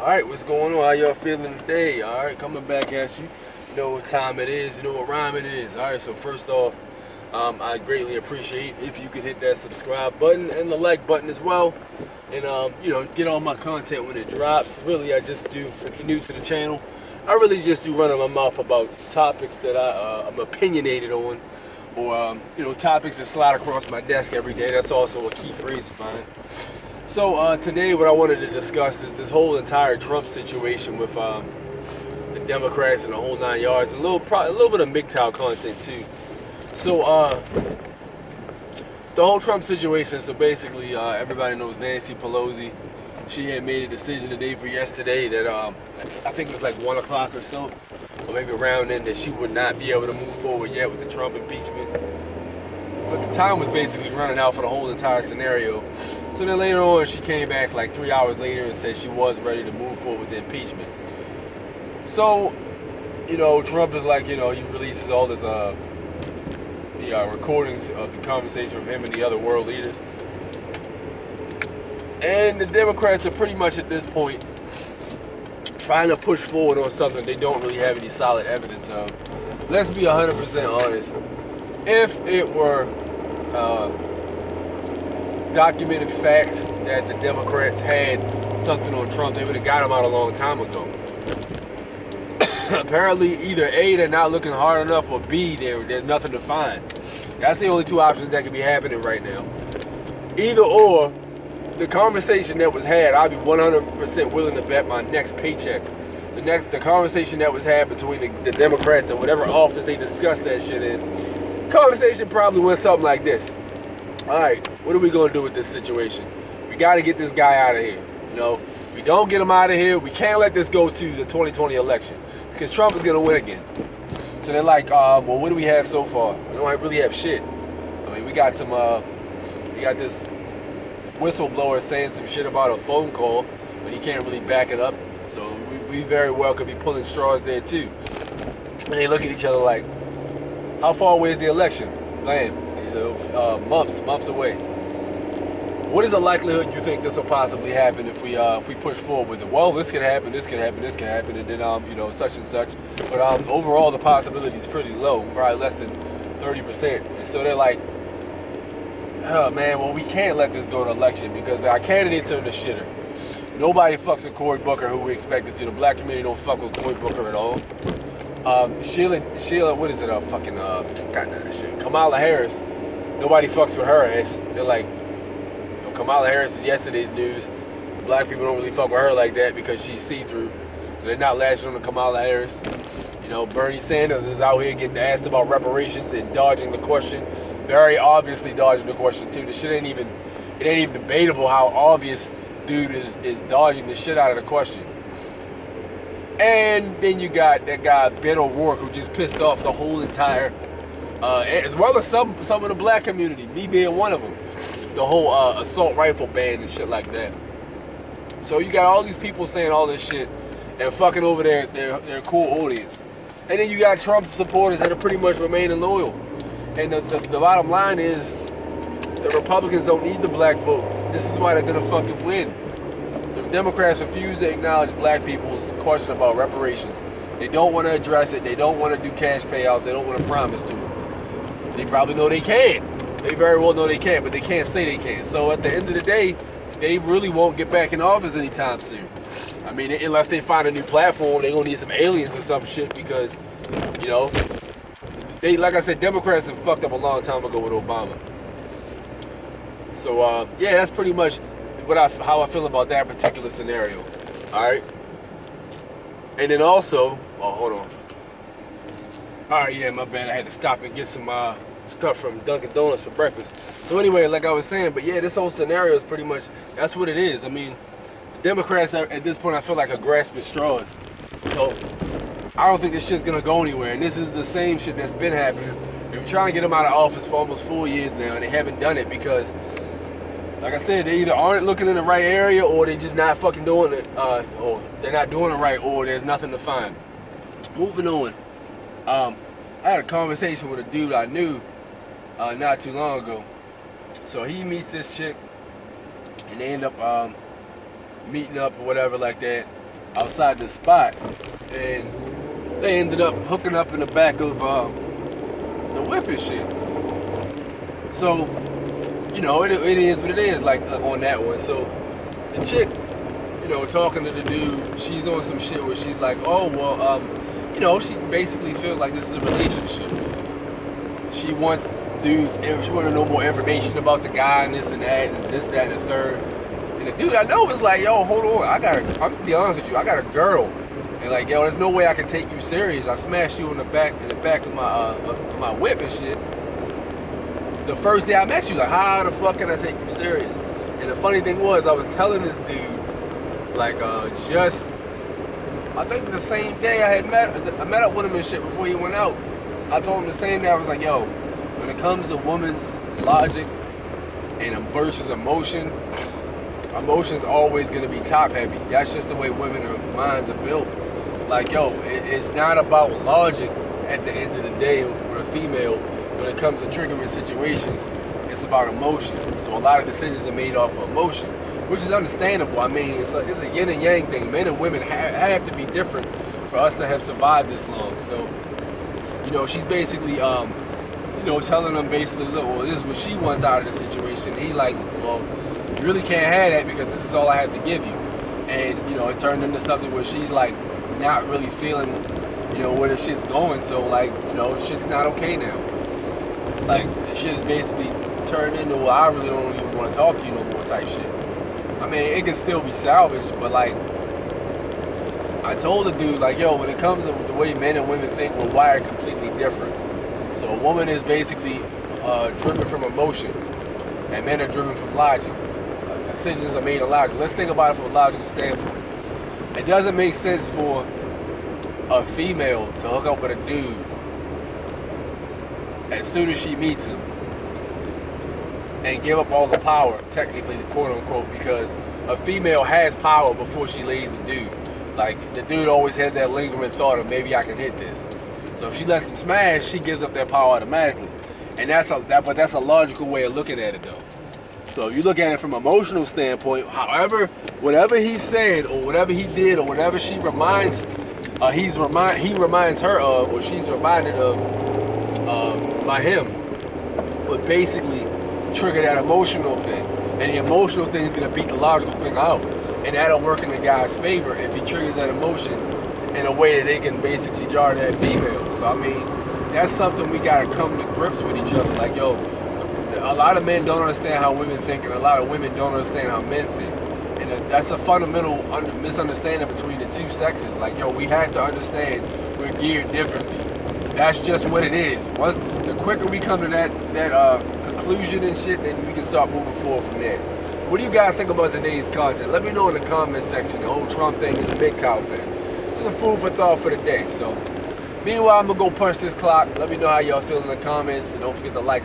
Alright, what's going on? How y'all feeling today? Alright, coming back at you. You know what time it is, you know what rhyme it is. Alright, so first off, I greatly appreciate if you could hit that subscribe button and the like button as well. And get all my content when it drops. Really, I just do, if you're new to the channel, I really just do run my mouth about topics that I'm opinionated on, or topics that slide across my desk every day. That's also a key phrase of mine. So today what I wanted to discuss is this whole entire Trump situation with the Democrats and the whole 9 yards, and a little bit of mgtow content too. So the whole Trump situation, so basically everybody knows Nancy Pelosi. She had made a decision the day for yesterday that I think it was like 1 o'clock or so, or maybe around then, that she would not be able to move forward yet with the Trump impeachment. But the time was basically running out for the whole entire scenario. So then later on, she came back like 3 hours later and said she was ready to move forward with the impeachment. So, Trump is like, he releases all his recordings of the conversation from him and the other world leaders. And the Democrats are pretty much at this point trying to push forward on something they don't really have any solid evidence of. Let's be 100% honest. If it were documented fact that the Democrats had something on Trump, they would have got him out a long time ago. Apparently, either A, they're not looking hard enough, or B, there's nothing to find. That's the only two options that could be happening right now. Either or, the conversation that was had, I'd be 100% willing to bet my next paycheck. The conversation that was had between the Democrats and whatever office they discussed that shit in, conversation probably went something like this. All right, what are we going to do with this situation? We got to get this guy out of here. We don't get him out of here, we can't let this go to the 2020 election, because Trump is going to win again. So they're like, well, what do we have so far? We don't really have shit. I mean, we got this whistleblower saying some shit about a phone call, but he can't really back it up. So we very well could be pulling straws there too. And they look at each other like, how far away is the election? Bam. Months away. What is the likelihood you think this will possibly happen if we push forward with it? Well, this can happen, this can happen, this can happen, and then such and such. But overall, the possibility is pretty low, probably less than 30%. And so they're like, oh man, well, we can't let this go to election because our candidates are in the shitter. Nobody fucks with Cory Booker, who we expected to. The black community don't fuck with Cory Booker at all. Sheila, what is it? Goddamn shit. Kamala Harris. Nobody fucks with her ass. They're like, Kamala Harris is yesterday's news. Black people don't really fuck with her like that because she's see-through. So they're not lashing on to Kamala Harris. Bernie Sanders is out here getting asked about reparations and dodging the question. Very obviously dodging the question too. The shit ain't even debatable how obvious dude is dodging the shit out of the question. And then you got that guy Ben O'Rourke, who just pissed off the whole entire as well as some of the black community, me being one of them. The whole assault rifle ban and shit like that. So you got all these people saying all this shit and fucking over their cool audience. And then you got Trump supporters that are pretty much remaining loyal. And the bottom line is, the Republicans don't need the black vote. This is why they're gonna fucking win. The Democrats refuse to acknowledge black people's question about reparations. They don't want to address it. They don't want to do cash payouts. They don't want to promise to them. They probably know they can't. They very well know they can't, but they can't say they can't. So at the end of the day, they really won't get back in office anytime soon. I mean, unless they find a new platform, they're gonna need some aliens or some shit because, they, like I said, Democrats have fucked up a long time ago with Obama. So yeah, that's pretty much how I feel about that particular scenario. All right. And then also, hold on. All right, yeah, my bad. I had to stop and get some stuff from Dunkin' Donuts for breakfast. So anyway, like I was saying, but yeah, this whole scenario is pretty much, that's what it is. I mean, the Democrats are, at this point, I feel like, are grasping straws. So I don't think this shit's gonna go anywhere. And this is the same shit that's been happening. They've been trying to get them out of office for almost 4 years now, and they haven't done it because, like I said, they either aren't looking in the right area, or they're just not fucking doing it, or they're not doing it right, or there's nothing to find. Moving on. I had a conversation with a dude I knew not too long ago. So he meets this chick, and they end up meeting up or whatever like that. outside the spot, and they ended up hooking up in the back of the whip and shit. So, you know, it is what it is, like on that one. So the chick, you know, talking to the dude, she's on some shit where she's like, oh, well, you know, she basically feels like this is a relationship. She wants dudes, she want to know more information about the guy and this, that, and the third. And the dude I know was like, yo, hold on, I'm gonna be honest with you, I got a girl. And like, yo, there's no way I can take you serious. I smashed you in the back of my whip and shit. The first day I met you, like, how the fuck can I take you serious? And the funny thing was, I was telling this dude, like, just, I think the same day I met up with him and shit before he went out. I told him the same day, I was like, yo, when it comes to women's logic and versus emotion, emotion's always gonna be top heavy. That's just the way women's minds are built. Like, yo, it's not about logic at the end of the day with a female. When it comes to triggering situations, it's about emotion. So a lot of decisions are made off of emotion, which is understandable. I mean, it's a yin and yang thing. Men and women have to be different for us to have survived this long. So, you know, she's basically, you know, telling them basically, look, well, this is what she wants out of the situation. He like, well, you really can't have that because this is all I have to give you. And, you know, it turned into something where she's like not really feeling, you know, where the shit's going. So, like, you know, shit's not okay now. Like, the shit is basically turned into, well, I really don't even want to talk to you no more type shit. I mean, it can still be salvaged, but like, I told the dude, like, yo, when it comes to the way men and women think, we're wired completely different. So a woman is basically driven from emotion, and men are driven from logic. Decisions are made of logic. Let's think about it from a logical standpoint. It doesn't make sense for a female to hook up with a dude as soon as she meets him and give up all the power, technically, quote unquote, because a female has power before she lays a dude. Like, the dude always has that lingering thought of, maybe I can hit this. So if she lets him smash, she gives up that power automatically. And that's a logical way of looking at it, though. So if you look at it from an emotional standpoint, however, whatever he said or whatever he did or whatever she reminds, he reminds her of, or she's reminded of, by him, would basically trigger that emotional thing. And the emotional thing is going to beat the logical thing out. And that'll work in the guy's favor if he triggers that emotion in a way that they can basically jar that female. So, I mean, that's something we got to come to grips with each other. Like, yo, a lot of men don't understand how women think, and a lot of women don't understand how men think. And that's a fundamental misunderstanding between the two sexes. Like, yo, we have to understand we're geared differently. That's just what it is. Once the quicker we come to that conclusion and shit, then we can start moving forward from there. What do you guys think about today's content? Let me know in the comment section. The whole Trump thing and the mgtow thing. Just a food for thought for the day. So, meanwhile, I'm gonna go punch this clock. Let me know how y'all feel in the comments, and don't forget to like.